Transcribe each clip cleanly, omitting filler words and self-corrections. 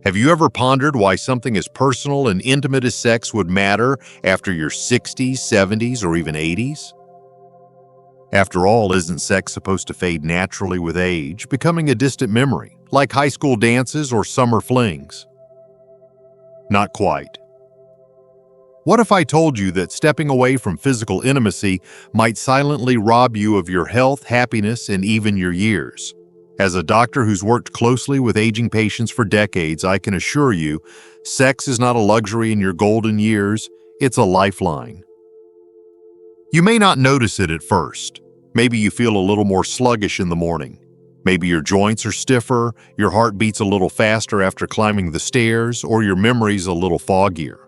Have you ever pondered why something as personal and intimate as sex would matter after your 60s, 70s, or even 80s? After all, isn't sex supposed to fade naturally with age, becoming a distant memory, like high school dances or summer flings? Not quite. What if I told you that stepping away from physical intimacy might silently rob you of your health, happiness, and even your years? As a doctor who's worked closely with aging patients for decades, I can assure you, sex is not a luxury in your golden years, it's a lifeline. You may not notice it at first. Maybe you feel a little more sluggish in the morning. Maybe your joints are stiffer, your heart beats a little faster after climbing the stairs, or your memory's a little foggier.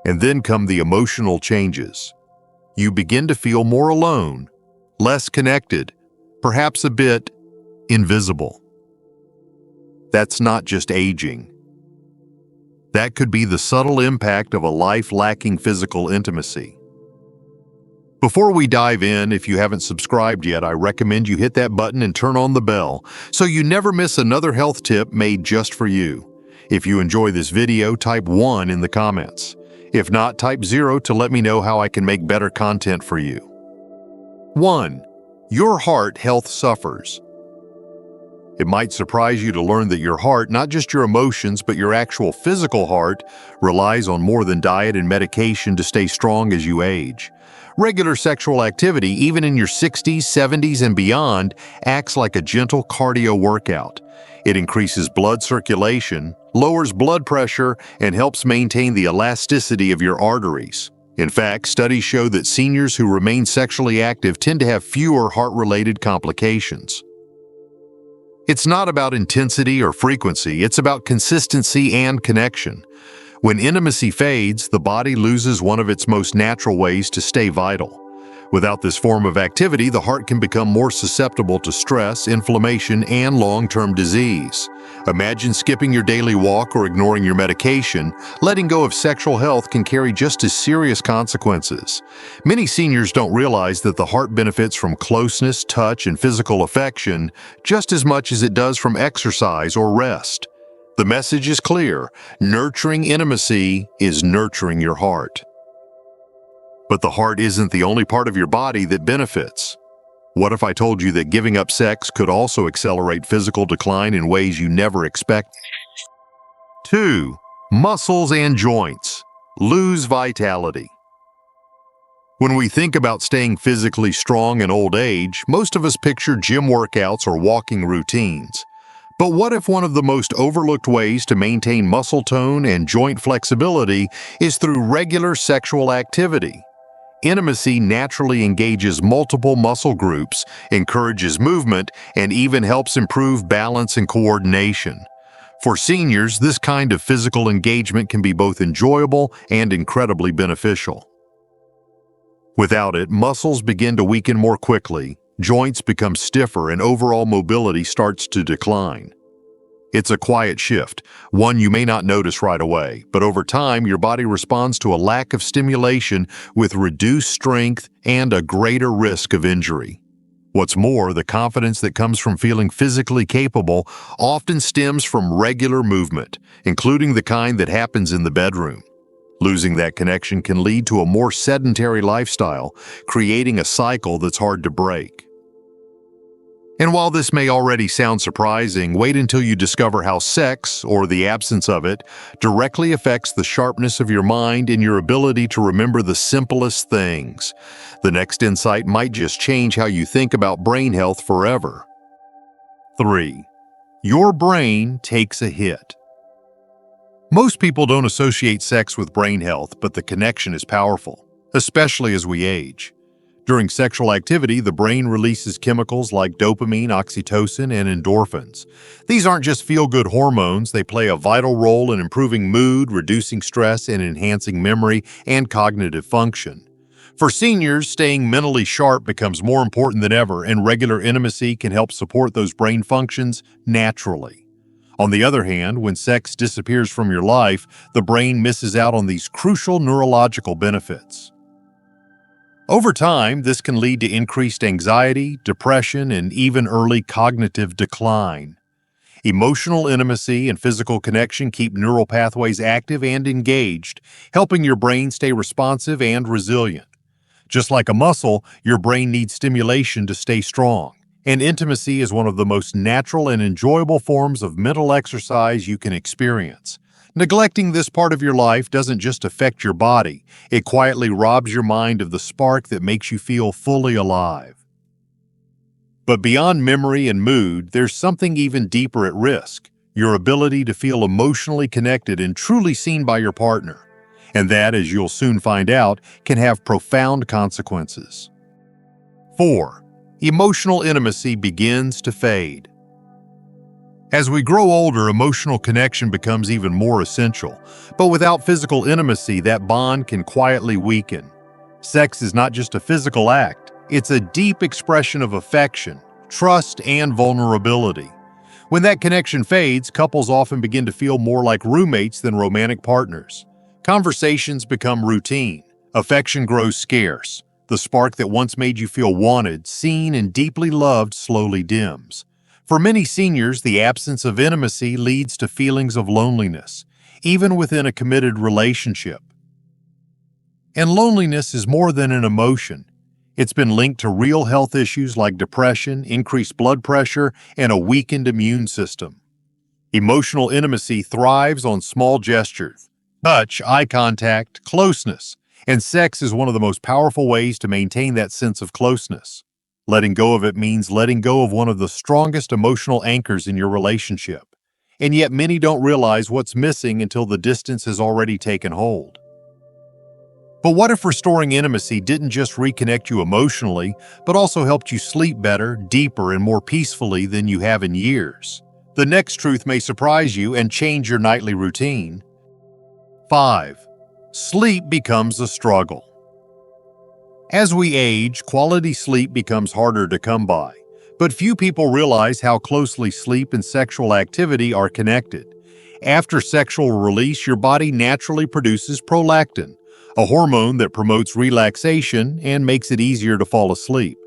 And then come the emotional changes. You begin to feel more alone, less connected, perhaps a bit invisible. That's not just aging. That could be the subtle impact of a life lacking physical intimacy. Before we dive in, if you haven't subscribed yet, I recommend you hit that button and turn on the bell so you never miss another health tip made just for you. If you enjoy this video, type 1 in the comments. If not, type 0 to let me know how I can make better content for you. 1. Your heart health suffers. It might surprise you to learn that your heart, not just your emotions, but your actual physical heart, relies on more than diet and medication to stay strong as you age. Regular sexual activity, even in your 60s, 70s, and beyond, acts like a gentle cardio workout. It increases blood circulation, lowers blood pressure, and helps maintain the elasticity of your arteries. In fact, studies show that seniors who remain sexually active tend to have fewer heart-related complications. It's not about intensity or frequency, it's about consistency and connection. When intimacy fades, the body loses one of its most natural ways to stay vital. Without this form of activity, the heart can become more susceptible to stress, inflammation, and long-term disease. Imagine skipping your daily walk or ignoring your medication. Letting go of sexual health can carry just as serious consequences. Many seniors don't realize that the heart benefits from closeness, touch, and physical affection just as much as it does from exercise or rest. The message is clear: nurturing intimacy is nurturing your heart. But the heart isn't the only part of your body that benefits. What if I told you that giving up sex could also accelerate physical decline in ways you never expected? 2. Muscles and joints lose vitality. When we think about staying physically strong in old age, most of us picture gym workouts or walking routines. But what if one of the most overlooked ways to maintain muscle tone and joint flexibility is through regular sexual activity? Intimacy naturally engages multiple muscle groups, encourages movement, and even helps improve balance and coordination. For seniors, this kind of physical engagement can be both enjoyable and incredibly beneficial. Without it, muscles begin to weaken more quickly, joints become stiffer, and overall mobility starts to decline. It's a quiet shift, one you may not notice right away, but over time your body responds to a lack of stimulation with reduced strength and a greater risk of injury. What's more, the confidence that comes from feeling physically capable often stems from regular movement, including the kind that happens in the bedroom. Losing that connection can lead to a more sedentary lifestyle, creating a cycle that's hard to break. And while this may already sound surprising, wait until you discover how sex, or the absence of it, directly affects the sharpness of your mind and your ability to remember the simplest things. The next insight might just change how you think about brain health forever. 3. Your brain takes a hit. Most people don't associate sex with brain health, but the connection is powerful, especially as we age. During sexual activity, the brain releases chemicals like dopamine, oxytocin, and endorphins. These aren't just feel-good hormones, they play a vital role in improving mood, reducing stress, and enhancing memory and cognitive function. For seniors, staying mentally sharp becomes more important than ever, and regular intimacy can help support those brain functions naturally. On the other hand, when sex disappears from your life, the brain misses out on these crucial neurological benefits. Over time, this can lead to increased anxiety, depression, and even early cognitive decline. Emotional intimacy and physical connection keep neural pathways active and engaged, helping your brain stay responsive and resilient. Just like a muscle, your brain needs stimulation to stay strong, and intimacy is one of the most natural and enjoyable forms of mental exercise you can experience. Neglecting this part of your life doesn't just affect your body, it quietly robs your mind of the spark that makes you feel fully alive. But beyond memory and mood, there's something even deeper at risk: your ability to feel emotionally connected and truly seen by your partner. And that, as you'll soon find out, can have profound consequences. 4. Emotional intimacy begins to fade. As we grow older, emotional connection becomes even more essential. But without physical intimacy, that bond can quietly weaken. Sex is not just a physical act, it's a deep expression of affection, trust, and vulnerability. When that connection fades, couples often begin to feel more like roommates than romantic partners. Conversations become routine. Affection grows scarce. The spark that once made you feel wanted, seen, and deeply loved slowly dims. For many seniors, the absence of intimacy leads to feelings of loneliness, even within a committed relationship. And loneliness is more than an emotion. It's been linked to real health issues like depression, increased blood pressure, and a weakened immune system. Emotional intimacy thrives on small gestures: touch, eye contact, closeness, and sex is one of the most powerful ways to maintain that sense of closeness. Letting go of it means letting go of one of the strongest emotional anchors in your relationship. And yet many don't realize what's missing until the distance has already taken hold. But what if restoring intimacy didn't just reconnect you emotionally, but also helped you sleep better, deeper, and more peacefully than you have in years? The next truth may surprise you and change your nightly routine. 5. Sleep becomes a struggle. As we age, quality sleep becomes harder to come by, but few people realize how closely sleep and sexual activity are connected. After sexual release, your body naturally produces prolactin, a hormone that promotes relaxation and makes it easier to fall asleep.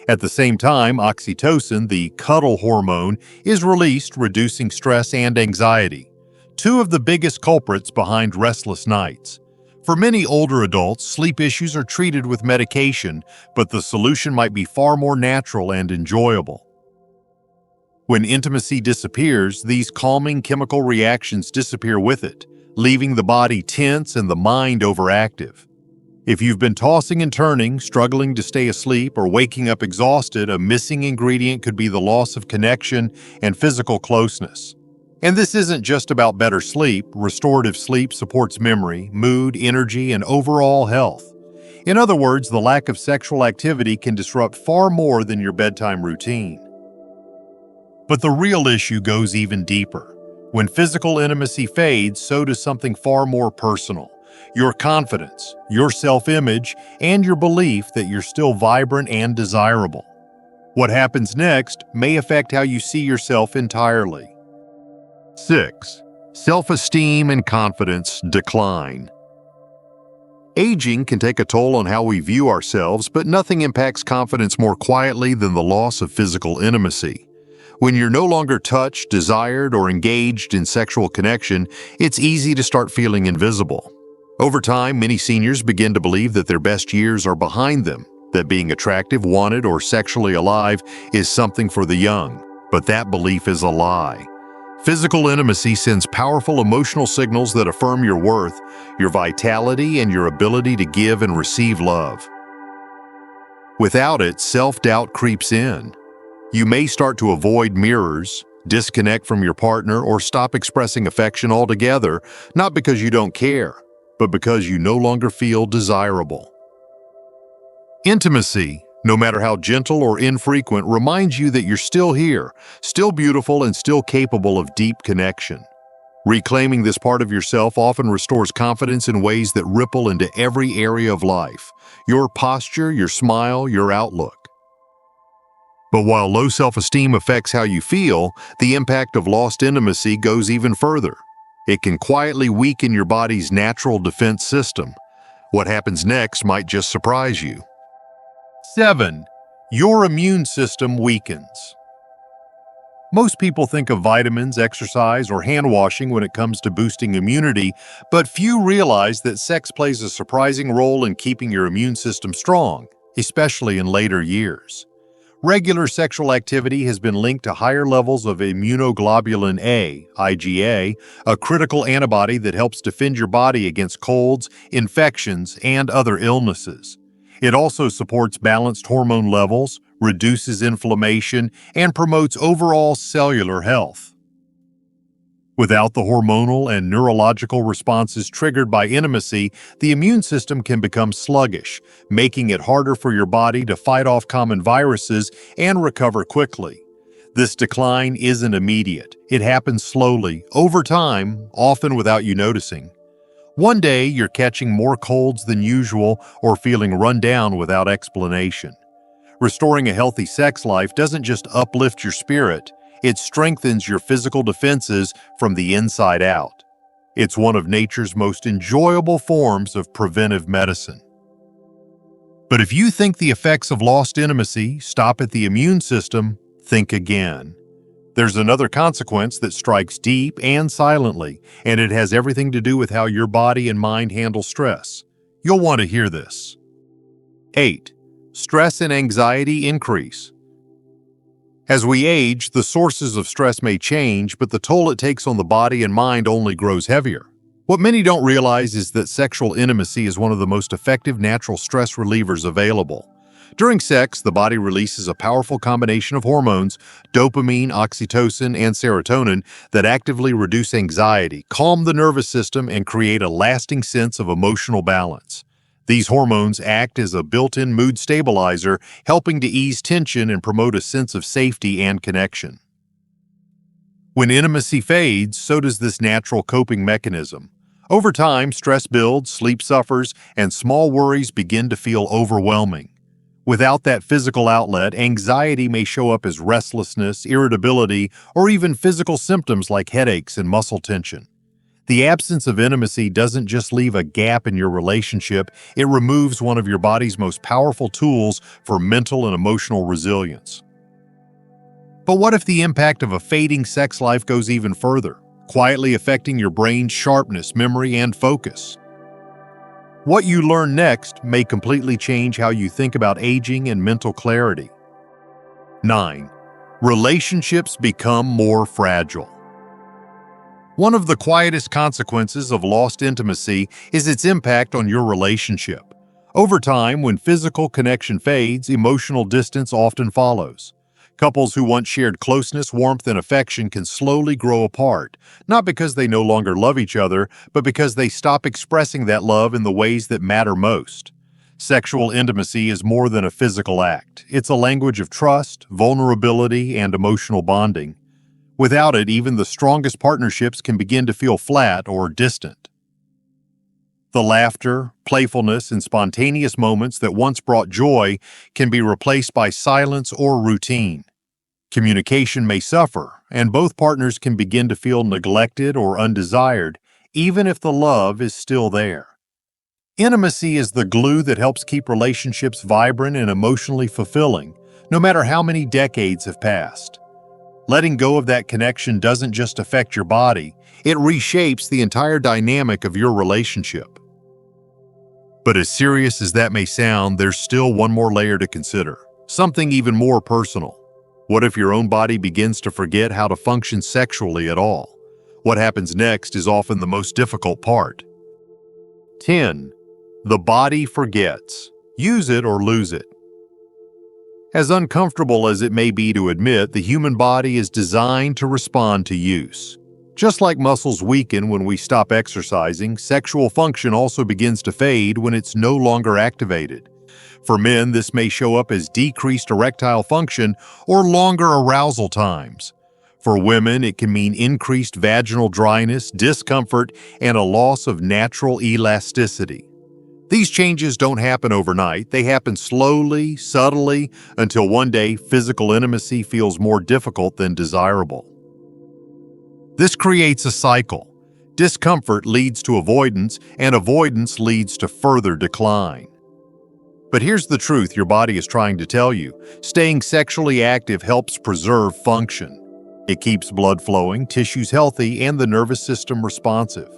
At the same time, oxytocin, the cuddle hormone, is released, reducing stress and anxiety, two of the biggest culprits behind restless nights. For many older adults, sleep issues are treated with medication, but the solution might be far more natural and enjoyable. When intimacy disappears, these calming chemical reactions disappear with it, leaving the body tense and the mind overactive. If you've been tossing and turning, struggling to stay asleep, or waking up exhausted, a missing ingredient could be the loss of connection and physical closeness. And this isn't just about better sleep. Restorative sleep supports memory, mood, energy, and overall health. In other words, the lack of sexual activity can disrupt far more than your bedtime routine. But the real issue goes even deeper. When physical intimacy fades, so does something far more personal: your confidence, your self-image, and your belief that you're still vibrant and desirable. What happens next may affect how you see yourself entirely. 6. Self-esteem and confidence decline. Aging can take a toll on how we view ourselves, but nothing impacts confidence more quietly than the loss of physical intimacy. When you're no longer touched, desired, or engaged in sexual connection, it's easy to start feeling invisible. Over time, many seniors begin to believe that their best years are behind them, that being attractive, wanted, or sexually alive is something for the young. But that belief is a lie. Physical intimacy sends powerful emotional signals that affirm your worth, your vitality, and your ability to give and receive love. Without it, self-doubt creeps in. You may start to avoid mirrors, disconnect from your partner, or stop expressing affection altogether, not because you don't care, but because you no longer feel desirable. Intimacy, no matter how gentle or infrequent, reminds you that you're still here, still beautiful, and still capable of deep connection. Reclaiming this part of yourself often restores confidence in ways that ripple into every area of life: your posture, your smile, your outlook. But while low self-esteem affects how you feel, the impact of lost intimacy goes even further. It can quietly weaken your body's natural defense system. What happens next might just surprise you. 7. Your immune system weakens. Most people think of vitamins, exercise, or hand washing when it comes to boosting immunity, but few realize that sex plays a surprising role in keeping your immune system strong, especially in later years. Regular sexual activity has been linked to higher levels of immunoglobulin A, IgA, a critical antibody that helps defend your body against colds, infections, and other illnesses. It also supports balanced hormone levels, reduces inflammation, and promotes overall cellular health. Without the hormonal and neurological responses triggered by intimacy, the immune system can become sluggish, making it harder for your body to fight off common viruses and recover quickly. This decline isn't immediate. It happens slowly, over time, often without you noticing. One day, you're catching more colds than usual or feeling run down without explanation. Restoring a healthy sex life doesn't just uplift your spirit, it strengthens your physical defenses from the inside out. It's one of nature's most enjoyable forms of preventive medicine. But if you think the effects of lost intimacy stop at the immune system, think again. There's another consequence that strikes deep and silently, and it has everything to do with how your body and mind handle stress. You'll want to hear this. 8. Stress and anxiety increase. As we age, the sources of stress may change, but the toll it takes on the body and mind only grows heavier. What many don't realize is that sexual intimacy is one of the most effective natural stress relievers available. During sex, the body releases a powerful combination of hormones, dopamine, oxytocin, and serotonin, that actively reduce anxiety, calm the nervous system, and create a lasting sense of emotional balance. These hormones act as a built-in mood stabilizer, helping to ease tension and promote a sense of safety and connection. When intimacy fades, so does this natural coping mechanism. Over time, stress builds, sleep suffers, and small worries begin to feel overwhelming. Without that physical outlet, anxiety may show up as restlessness, irritability, or even physical symptoms like headaches and muscle tension. The absence of intimacy doesn't just leave a gap in your relationship, it removes one of your body's most powerful tools for mental and emotional resilience. But what if the impact of a fading sex life goes even further, quietly affecting your brain's sharpness, memory, and focus? What you learn next may completely change how you think about aging and mental clarity. 9. Relationships become more fragile. One of the quietest consequences of lost intimacy is its impact on your relationship. Over time, when physical connection fades, emotional distance often follows. Couples who once shared closeness, warmth, and affection can slowly grow apart, not because they no longer love each other, but because they stop expressing that love in the ways that matter most. Sexual intimacy is more than a physical act. It's a language of trust, vulnerability, and emotional bonding. Without it, even the strongest partnerships can begin to feel flat or distant. The laughter, playfulness, and spontaneous moments that once brought joy can be replaced by silence or routine. Communication may suffer, and both partners can begin to feel neglected or undesired, even if the love is still there. Intimacy is the glue that helps keep relationships vibrant and emotionally fulfilling, no matter how many decades have passed. Letting go of that connection doesn't just affect your body, it reshapes the entire dynamic of your relationship. But as serious as that may sound, there's still one more layer to consider, something even more personal. What if your own body begins to forget how to function sexually at all? What happens next is often the most difficult part. 10. The body forgets. Use it or lose it. As uncomfortable as it may be to admit, the human body is designed to respond to use. Just like muscles weaken when we stop exercising, sexual function also begins to fade when it's no longer activated. For men, this may show up as decreased erectile function or longer arousal times. For women, it can mean increased vaginal dryness, discomfort, and a loss of natural elasticity. These changes don't happen overnight. They happen slowly, subtly, until one day physical intimacy feels more difficult than desirable. This creates a cycle. Discomfort leads to avoidance, and avoidance leads to further decline. But here's the truth your body is trying to tell you. Staying sexually active helps preserve function. It keeps blood flowing, tissues healthy, and the nervous system responsive.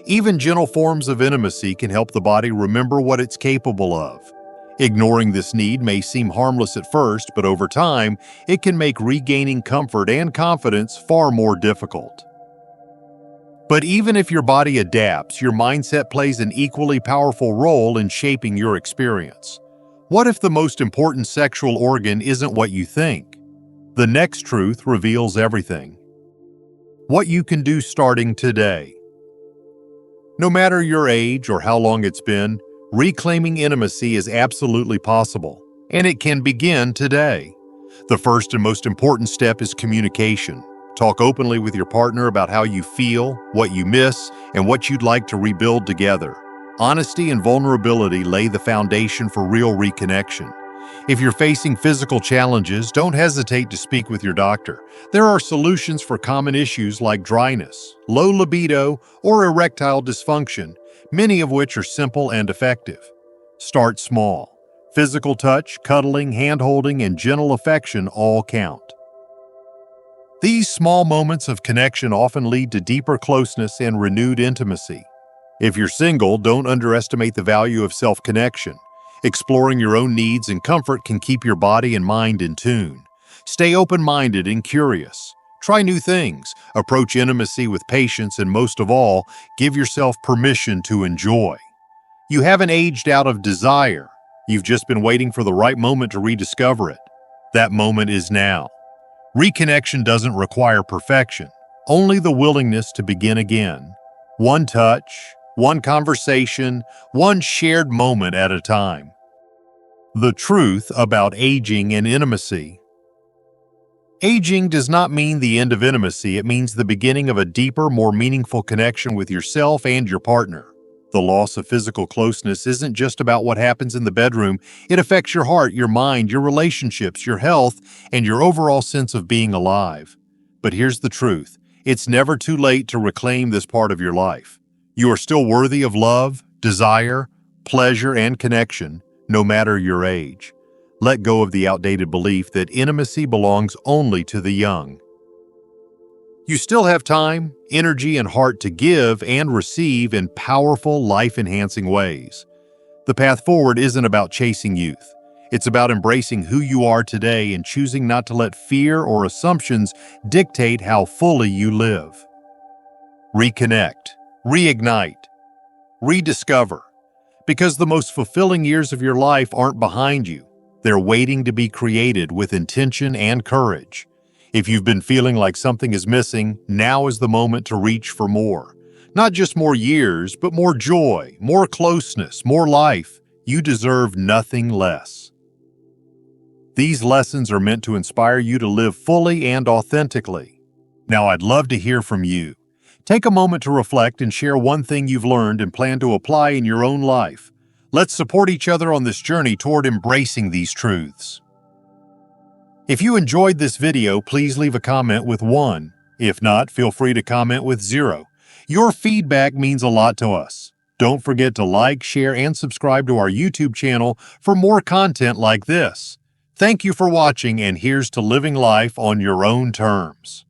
Even gentle forms of intimacy can help the body remember what it's capable of. Ignoring this need may seem harmless at first, but over time, it can make regaining comfort and confidence far more difficult. But even if your body adapts, your mindset plays an equally powerful role in shaping your experience. What if the most important sexual organ isn't what you think? The next truth reveals everything. What you can do starting today. No matter your age or how long it's been, reclaiming intimacy is absolutely possible, and it can begin today. The first and most important step is communication. Talk openly with your partner about how you feel, what you miss, and what you'd like to rebuild together. Honesty and vulnerability lay the foundation for real reconnection. If you're facing physical challenges, don't hesitate to speak with your doctor. There are solutions for common issues like dryness, low libido, or erectile dysfunction, many of which are simple and effective. Start small. Physical touch, cuddling, hand-holding, and gentle affection all count. These small moments of connection often lead to deeper closeness and renewed intimacy. If you're single, don't underestimate the value of self-connection. Exploring your own needs and comfort can keep your body and mind in tune. Stay open-minded and curious. Try new things, approach intimacy with patience, and most of all, give yourself permission to enjoy. You haven't aged out of desire. You've just been waiting for the right moment to rediscover it. That moment is now. Reconnection doesn't require perfection, only the willingness to begin again. One touch, one conversation, one shared moment at a time. The truth about aging and intimacy. Aging does not mean the end of intimacy, it means the beginning of a deeper, more meaningful connection with yourself and your partner. The loss of physical closeness isn't just about what happens in the bedroom, it affects your heart, your mind, your relationships, your health, and your overall sense of being alive. But here's the truth, it's never too late to reclaim this part of your life. You are still worthy of love, desire, pleasure, and connection, no matter your age. Let go of the outdated belief that intimacy belongs only to the young. You still have time, energy, and heart to give and receive in powerful, life-enhancing ways. The path forward isn't about chasing youth. It's about embracing who you are today and choosing not to let fear or assumptions dictate how fully you live. Reconnect, reignite, rediscover. Because the most fulfilling years of your life aren't behind you. They're waiting to be created with intention and courage. If you've been feeling like something is missing, now is the moment to reach for more. Not just more years, but more joy, more closeness, more life. You deserve nothing less. These lessons are meant to inspire you to live fully and authentically. Now, I'd love to hear from you. Take a moment to reflect and share one thing you've learned and plan to apply in your own life. Let's support each other on this journey toward embracing these truths. If you enjoyed this video, please leave a comment with 1. If not, feel free to comment with 0. Your feedback means a lot to us. Don't forget to like, share, and subscribe to our YouTube channel for more content like this. Thank you for watching, and here's to living life on your own terms.